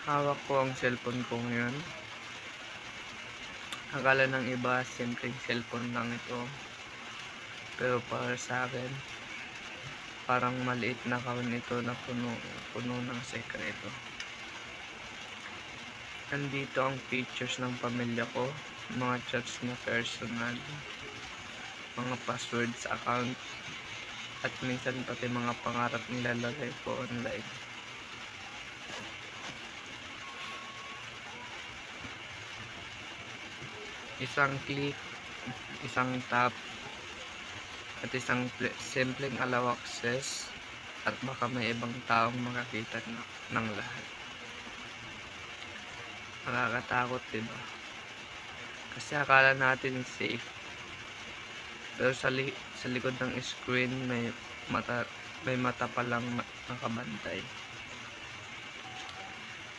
Hawak ko ang cellphone ko ngayon. Akala ng iba simpleng cellphone lang ito, pero para sa akin parang maliit na kahon ito na puno ng sekreto. Nandito ang pictures ng pamilya ko, mga chats na personal, mga password sa account, at minsan pati mga pangarap nilalagay ko online. Isang click, isang tap, at isang simpleng allow access, at baka may ibang taong makakita ng lahat. Nakakatakot, diba? Kasi akala natin safe, pero sa likod ng screen may mata palang nakabantay.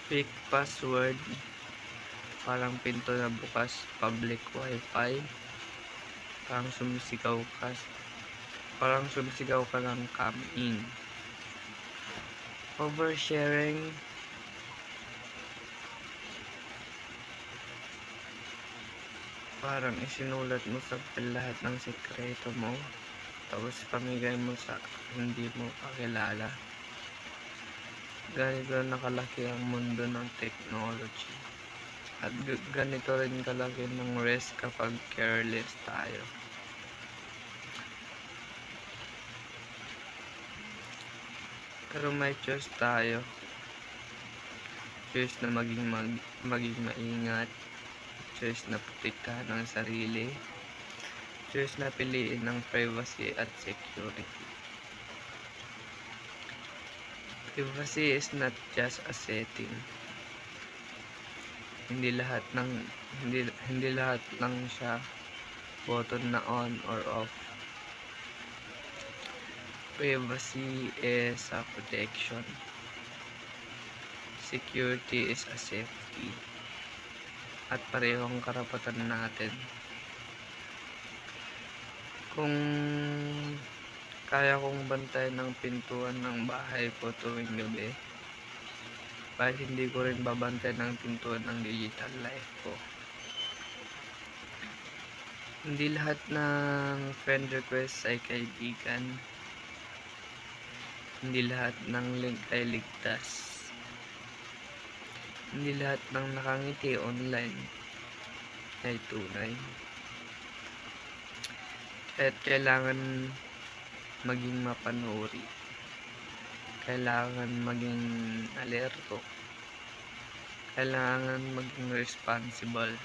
Fake password, parang pinto na bukas, public wifi, parang sumisigaw ka ng come in. Oversharing, parang isinulat mo sa lahat ng sekreto mo, tapos pamigay mo sa hindi mo kakilala. Ganito nakalaki ang mundo ng technology. At ganito rin kalaki ng risk kapag careless tayo. Pero may choice tayo. Choice na maging maingat. Choice na protektahan ang sarili. Choice na piliin ng privacy at security. Privacy is not just a setting. Hindi lahat ng siya button na on or off. Privacy is a protection. Security is a safety. At parehong karapatan natin. Kung kaya kong bantayan ng pintuan ng bahay ko tuwing gabi, bakit hindi ko rin babantayan ng pintuan ng digital life ko? Hindi lahat ng friend request ay kaibigan. Hindi lahat ng link ay ligtas. Hindi lahat ng nakangiti online ay tunay. At kailangan maging mapanuri. Kailangan maging alerto. Kailangan maging responsible.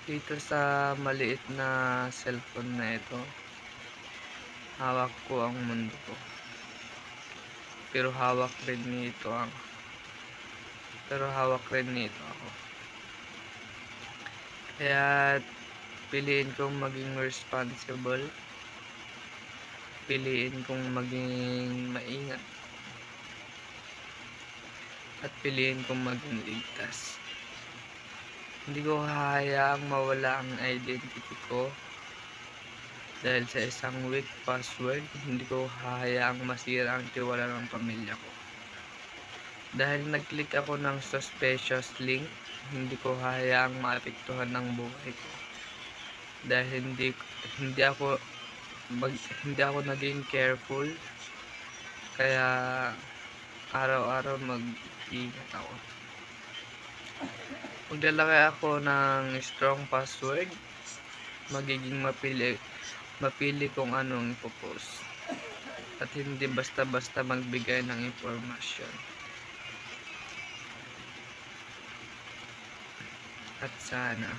Dito sa maliit na cellphone na ito, hawak ko ang mundo ko. Pero hawak rin nito ako. Kaya piliin kong maging responsible. Piliin kong maging maingat. At piliin kong maging ligtas. Hindi ko hahayaang mawala ang identity ko dahil sa isang weak password. Hindi ko hahayaang masira ang tiwala ng pamilya ko. Dahil nag-click ako ng suspicious link, hindi ko hahayaang maapektuhan ng buhay ko. Dahil hindi ako naging careful, kaya araw-araw mag-ingat ako. Maglalagay ako ng strong password, magiging mapili kung anong ipopost, at hindi basta-basta magbigay ng impormasyon. At sana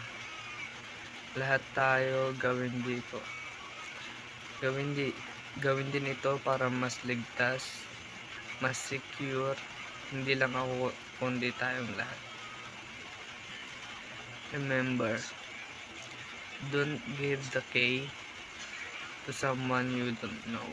lahat tayo gawin din ito para mas ligtas, mas secure, hindi lang ako kundi tayong lahat. Remember, don't give the key to someone you don't know.